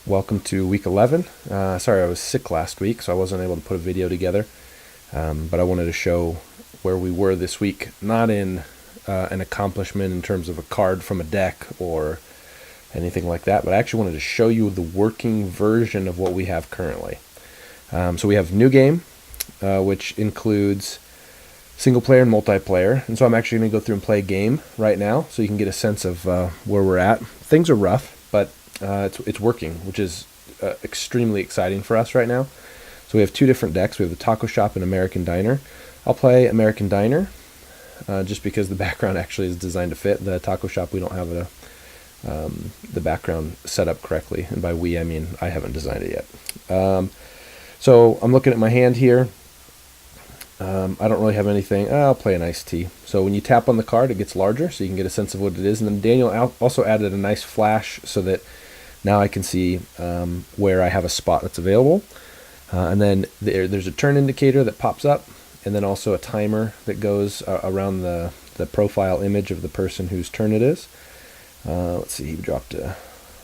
Welcome to week 11. Sorry, I was sick last week, so I wasn't able to put a video together. But I wanted to show where we were this week, not in an accomplishment in terms of a card from a deck or anything like that, but I actually wanted to show you the working version of what we have currently. So we have new game, which includes single player and multiplayer, and so I'm actually going to go through and play a game right now so you can get a sense of where we're at. Things are rough, but it's working, which is extremely exciting for us right now. So we have two different decks. We have the Taco Shop and American Diner. I'll play American Diner just because the background actually is designed to fit. The Taco Shop, we don't have the background set up correctly, and by we I mean I haven't designed it yet. So I'm looking at my hand here. I don't really have anything. I'll play an iced tea. So when you tap on the card, it gets larger, so you can get a sense of what it is. And then Daniel also added a nice flash so that now I can see where I have a spot that's available. And then there's a turn indicator that pops up, and then also a timer that goes around the profile image of the person whose turn it is. Let's see, he dropped a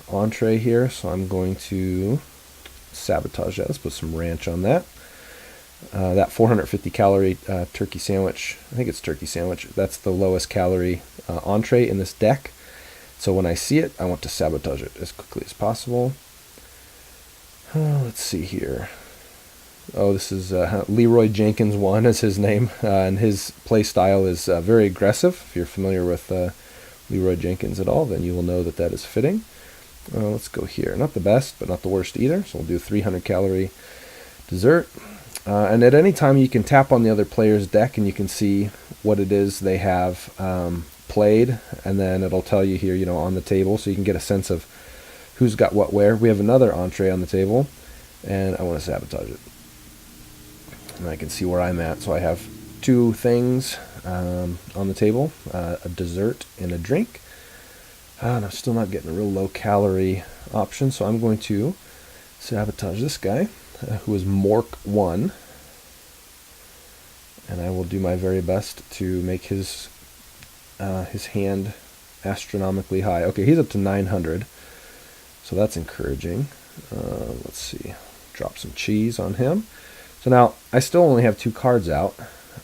entree here, so I'm going to sabotage that. Let's put some ranch on that. That 450 calorie turkey sandwich, I think it's turkey sandwich, that's the lowest calorie entree in this deck. So when I see it, I want to sabotage it as quickly as possible. Let's see here. Oh, this is Leroy Jenkins 1 is his name, and his play style is very aggressive. If you're familiar with Leroy Jenkins at all, then you will know that that is fitting. Let's go here. Not the best, but not the worst either. So we'll do 300 calorie dessert. And at any time you can tap on the other player's deck and you can see what it is they have played, and then it'll tell you here, on the table, so you can get a sense of who's got what where. We have another entree on the table, and I want to sabotage it. And I can see where I'm at. So I have two things on the table, a dessert and a drink. And I'm still not getting a real low calorie option, so I'm going to sabotage this guy, who is Mork 1, and I will do my very best to make his hand astronomically high. Okay, he's up to 900, so that's encouraging. Let's see, drop some cheese on him. So now I still only have two cards out,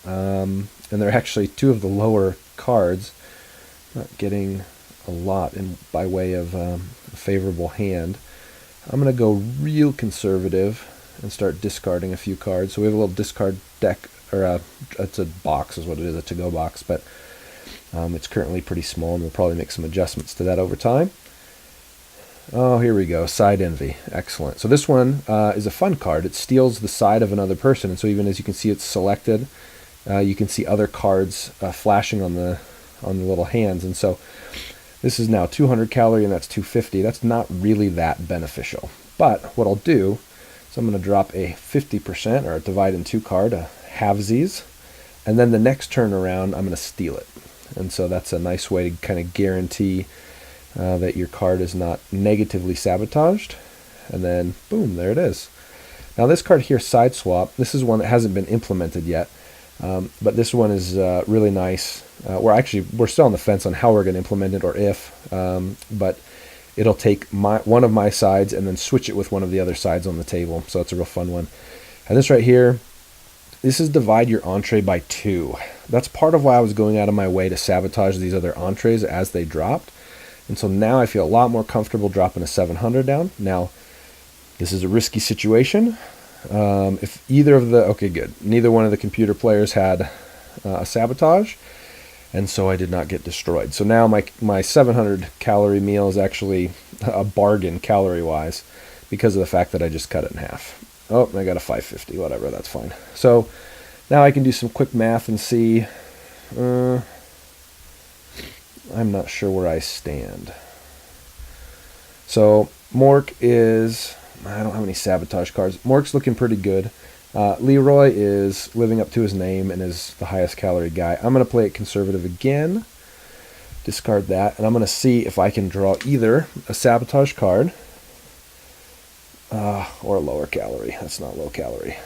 and they're actually two of the lower cards. Not getting a lot by way of a favorable hand. I'm going to go real conservative and start discarding a few cards. So we have a little discard deck, or it's a box is what it is, a to-go box, but it's currently pretty small, and we'll probably make some adjustments to that over time. Oh, here we go, Side Envy, excellent. So this one is a fun card. It steals the side of another person, and so even as you can see it's selected, you can see other cards flashing on the little hands, and so this is now 200 calorie, and that's 250. That's not really that beneficial. But what I'll do is I'm going to drop a 50%, or a divide in two card, a halvesies, and then the next turn around I'm going to steal it. And so that's a nice way to kind of guarantee that your card is not negatively sabotaged. And then boom, there it is. Now this card here, Side Swap, this is one that hasn't been implemented yet, but this one is really nice. We're still on the fence on how we're going to implement it, or if, but it'll take one of my sides and then switch it with one of the other sides on the table. So it's a real fun one. And this right here, this is divide your entree by 2. That's part of why I was going out of my way to sabotage these other entrees as they dropped. And so now I feel a lot more comfortable dropping a 700 down. Now, this is a risky situation. If either of okay, good. Neither one of the computer players had a sabotage, and so I did not get destroyed. So now my 700 calorie meal is actually a bargain calorie-wise because of the fact that I just cut it in half. Oh, I got a 550, whatever, that's fine. So now I can do some quick math and see. I'm not sure where I stand. So Mork is, I don't have any sabotage cards. Mork's looking pretty good. Leroy is living up to his name and is the highest calorie guy. I'm going to play it conservative again. Discard that, and I'm going to see if I can draw either a sabotage card or a lower calorie. That's not low calorie.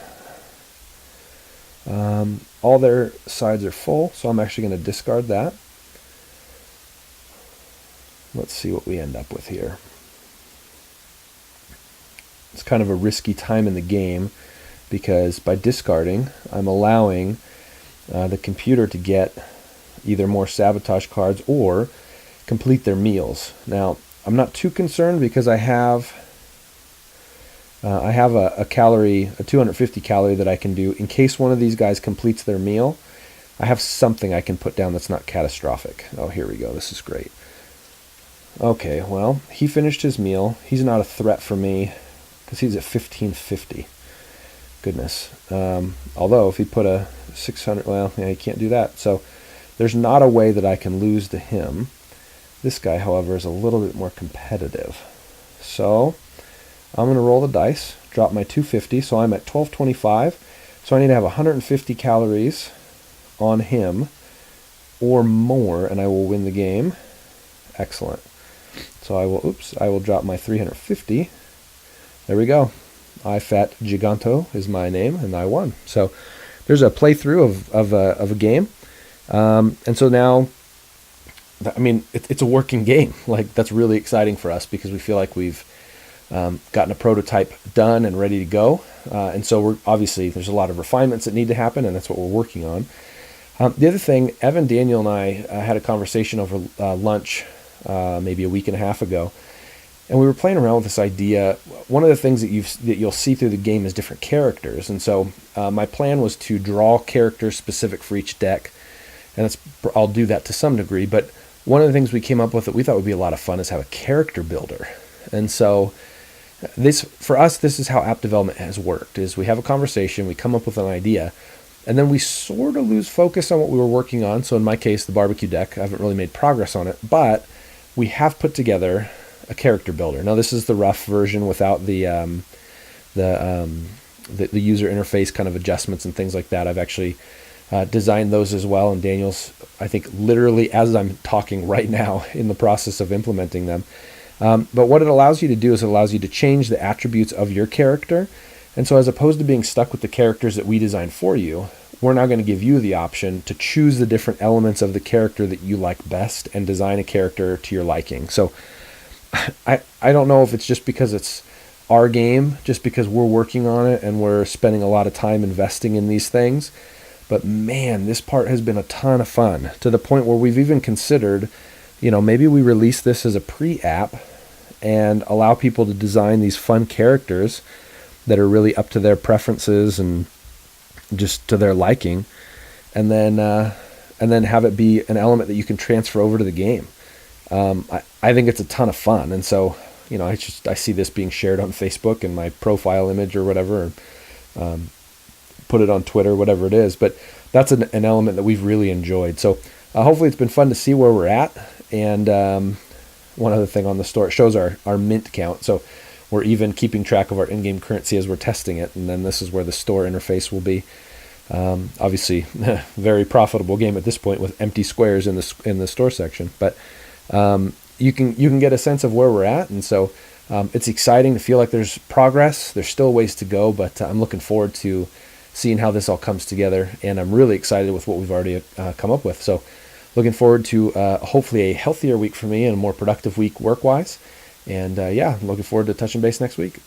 All their sides are full, so I'm actually going to discard that. Let's see what we end up with here. it's kind of a risky time in the game, because by discarding, I'm allowing the computer to get either more sabotage cards or complete their meals. Now, I'm not too concerned because I have a 250 calorie that I can do in case one of these guys completes their meal. I have something I can put down that's not catastrophic. Oh, here we go. This is great. Okay, well, he finished his meal. He's not a threat for me because he's at 1550. Goodness. Although if he put a 600, well, yeah, he can't do that. So there's not a way that I can lose to him. This guy, however, is a little bit more competitive. So I'm going to roll the dice, drop my 250, so I'm at 1225. So I need to have 150 calories on him or more, and I will win the game. Excellent. So I will drop my 350. There we go. iFat Giganto is my name, and I won. So there's a playthrough of a game. And so now, I mean, it's a working game. Like, that's really exciting for us because we feel like we've gotten a prototype done and ready to go. And so we're obviously, there's a lot of refinements that need to happen, and that's what we're working on. The other thing, Evan, Daniel, and I had a conversation over lunch maybe a week and a half ago, and we were playing around with this idea. One of the things that you'll see through the game is different characters, and so my plan was to draw characters specific for each deck, and I'll do that to some degree. But one of the things we came up with that we thought would be a lot of fun is have a character builder, and so for us, this is how app development has worked: is we have a conversation, we come up with an idea, and then we sort of lose focus on what we were working on. So in my case, the barbecue deck, I haven't really made progress on it, but we have put together a character builder. Now, this is the rough version without the user interface kind of adjustments and things like that. I've actually designed those as well, and Daniel's, I think, literally as I'm talking right now, in the process of implementing them. But what it allows you to do is it allows you to change the attributes of your character. And so as opposed to being stuck with the characters that we designed for you, we're now going to give you the option to choose the different elements of the character that you like best and design a character to your liking. So I don't know if it's just because it's our game, just because we're working on it and we're spending a lot of time investing in these things. But man, this part has been a ton of fun, to the point where we've even considered, maybe we release this as a pre-app and allow people to design these fun characters that are really up to their preferences and just to their liking, and then have it be an element that you can transfer over to the game. I think it's a ton of fun, and so I see this being shared on Facebook and my profile image or whatever, or put it on Twitter, whatever it is. But that's an element that we've really enjoyed. So hopefully it's been fun to see where we're at. And one other thing on the store, it shows our mint count. So we're even keeping track of our in-game currency as we're testing it, and then this is where the store interface will be. Obviously, very profitable game at this point with empty squares in the store section. But you can get a sense of where we're at, and so it's exciting to feel like there's progress. There's still ways to go, but I'm looking forward to seeing how this all comes together, and I'm really excited with what we've already come up with. So looking forward to hopefully a healthier week for me and a more productive week work-wise. And looking forward to touching base next week.